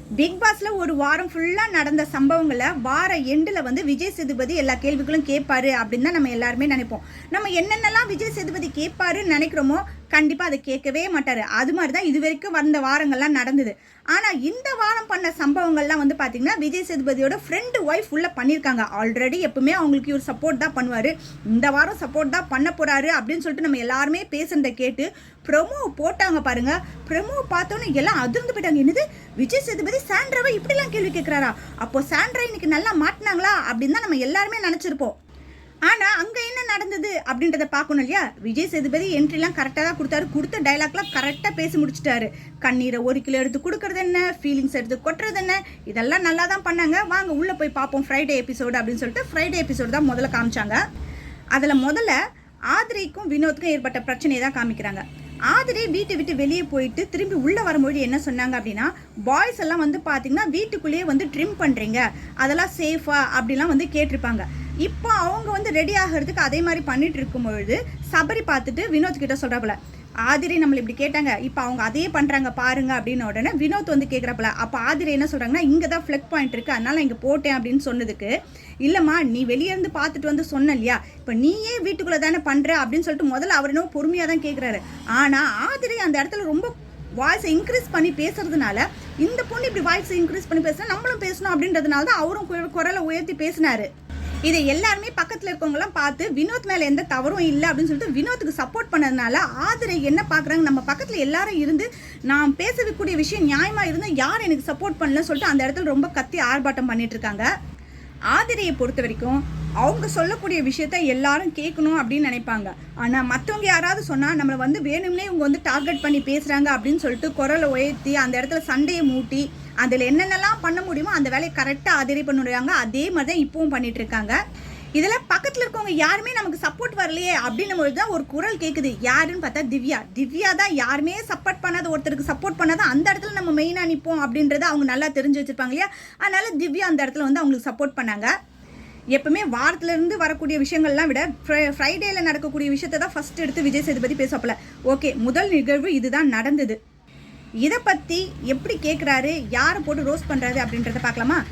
Big பாஸ்ல ஒரு வாரம் ஃபுல்லா நடந்த சம்பவங்களை வார எண்டில் வந்து விஜய் சேதுபதி எல்லா கேள்விகளும் கேட்பாரு அப்படின்னு தான் நம்ம எல்லாருமே நினைப்போம். நம்ம என்னென்னலாம் விஜய் சேதுபதி கேட்பாருன்னு நினைக்கிறோமோ கண்டிப்பாக அதை கேட்கவே மாட்டார். அது மாதிரி தான் இது வரைக்கும் வந்த வாரங்கள்லாம் நடந்தது. ஆனால் இந்த வாரம் பண்ண சம்பவங்கள்லாம் வந்து பார்த்தீங்கன்னா விஜய் சேதுபதியோட ஃப்ரெண்டு ஒய்ஃப் உள்ள பண்ணியிருக்காங்க. ஆல்ரெடி எப்பவுமே அவங்களுக்கு ஒரு சப்போர்ட் தான் பண்ணுவார், இந்த வாரம் சப்போர்ட் தான் பண்ண போகிறாரு அப்படின்னு சொல்லிட்டு நம்ம எல்லாருமே பேசுறதை கேட்டு ப்ரொமோ போட்டாங்க பாருங்க. ப்ரொமோ பார்த்தோன்னே எல்லாம் அதிர்ந்து போயிட்டாங்க. என்னது, விஜய் சேதுபதி சாண்ட்ராவை இப்படிலாம் கேள்வி கேட்குறாரா? அப்போ சாண்ட்ரா இன்னைக்கு நல்லா மாட்டினாங்களா அப்படின்னு தான் நம்ம எல்லாருமே நினச்சிருப்போம். ஆனால் அங்கே என்ன நடந்தது அப்படின்றத பார்க்கணும் இல்லையா? விஜய் சேதுபதி என்ட்ரிலாம் கரெக்டாக தான் கொடுத்தாரு. கொடுத்த டைலாக்லாம் கரெக்டாக பேசி முடிச்சிட்டாரு. கண்ணீரை 1 கிலோ எடுத்து கொடுக்கறது என்ன, ஃபீலிங்ஸ் எடுத்து கொட்டுறது என்ன, இதெல்லாம் நல்லா தான் பண்ணாங்க. வாங்க உள்ளே போய் பார்ப்போம் ஃப்ரைடே எபிசோடு அப்படின்னு சொல்லிட்டு ஃப்ரைடே எபிசோடு தான் முதல்ல காமிச்சாங்க. அதில் முதல்ல ஆதிரைக்கும் வினோத்துக்கும் ஏற்பட்ட பிரச்சனையை தான் காமிக்கிறாங்க. ஆதிரை வீட்டை விட்டு வெளியே போயிட்டு திரும்பி உள்ளே வரும்போது என்ன சொன்னாங்க அப்படின்னா, பாய்ஸ் எல்லாம் வந்து பார்த்தீங்கன்னா வீட்டுக்குள்ளேயே வந்து ட்ரிம் பண்ணுறீங்க, அதெல்லாம் சேஃபா அப்படிலாம் வந்து கேட்டிருப்பாங்க. இப்போ அவங்க வந்து ரெடி ஆகிறதுக்கு அதே மாதிரி பண்ணிட்டு இருக்கும்பொழுது சபரி பார்த்துட்டு வினோத் கிட்ட சொல்கிறாப்புல, ஆதிரை நம்மளை இப்படி கேட்டாங்க, இப்போ அவங்க அதையே பண்ணுறாங்க பாருங்க அப்படின்னு. உடனே வினோத் வந்து கேட்குறப்பல, அப்போ ஆதிரை என்ன சொல்கிறாங்கன்னா, இங்கே தான் ஃப்ளக் பாயிண்ட் இருக்குது, அதனால இங்கே போட்டேன் அப்படின்னு சொன்னதுக்கு, இல்லைம்மா நீ வெளியே இருந்து பார்த்துட்டு வந்து சொன்ன இல்லையா, இப்போ நீயே வீட்டுக்குள்ளே தானே பண்ணுற அப்படின்னு சொல்லிட்டு முதல்ல அவர் என்ன பொறுமையாக தான் கேட்குறாரு. ஆனால் ஆதிரை அந்த இடத்துல ரொம்ப வாய்ஸை இன்க்ரீஸ் பண்ணி பேசுறதுனால, இந்த பொண்ணு இப்படி வாய்ஸை இன்க்ரீஸ் பண்ணி பேசுனா நம்மளும் பேசணும் அப்படின்றதுனால தான் அவரும் குரலை உயர்த்தி பேசினாரு. இதை எல்லாருமே பக்கத்தில் இருக்கவங்களாம் பார்த்து வினோத் மேலே எந்த தவறும் இல்லை அப்படின்னு சொல்லிட்டு வினோத்துக்கு சப்போர்ட் பண்ணதுனால ஆதிரை என்ன பார்க்குறாங்க, நம்ம பக்கத்தில் எல்லாரும் இருந்து நான் பேசக்கூடிய விஷயம் நியாயமாக இருந்தால் யார் எனக்கு சப்போர்ட் பண்ணலன்னு சொல்லிட்டு அந்த இடத்துல ரொம்ப கத்தி ஆர்ப்பாட்டம் பண்ணிட்டு இருக்காங்க. ஆதிரையை பொறுத்த வரைக்கும் அவங்க சொல்லக்கூடிய விஷயத்த எல்லாரும் கேட்கணும் அப்படின்னு நினைப்பாங்க. ஆனால் மற்றவங்க யாராவது சொன்னால் நம்மளை வந்து வேணும்னே இவங்க வந்து டார்கெட் பண்ணி பேசுகிறாங்க அப்படின்னு சொல்லிட்டு குரலை உயர்த்தி அந்த இடத்துல சண்டையை மூட்டி அதில் என்னென்னலாம் பண்ண முடியுமோ அந்த வேலையை கரெக்டாக ஆதிரை பண்ணிடுறாங்க. அதே மாதிரி தான் இப்பவும் பண்ணிட்டு இருக்காங்க. இதில் பக்கத்தில் இருக்கவங்க யாருமே நமக்கு சப்போர்ட் வரலையே அப்படின்னும் பொழுது தான் ஒரு குரல் கேட்குது. யாருன்னு பார்த்தா திவ்யா தான். யாருமே சப்போர்ட் பண்ணாத ஒருத்தருக்கு சப்போர்ட் பண்ணாதான் அந்த இடத்துல நம்ம மெயினாக நிற்போம் அப்படின்றத அவங்க நல்லா தெரிஞ்சு வச்சுருப்பாங்க இல்லையா? அதனால திவ்யா அந்த இடத்துல வந்து அவங்களுக்கு சப்போர்ட் பண்ணாங்க. எப்பவுமே வாரத்துலேருந்து வரக்கூடிய விஷயங்கள்லாம் விட ஃப்ரைடேல நடக்கக்கூடிய விஷயத்தை தான் ஃபர்ஸ்ட் எடுத்து விஜய் சேதுபதி பேசப்பல. ஓகே, முதல் நிகழ்வு இதுதான் நடந்தது. இதை பற்றி எப்படி கேட்குறாரு, யாரை போட்டு ரோஸ்ட் பண்ணுறாரு அப்படின்றத பார்க்கலாமா?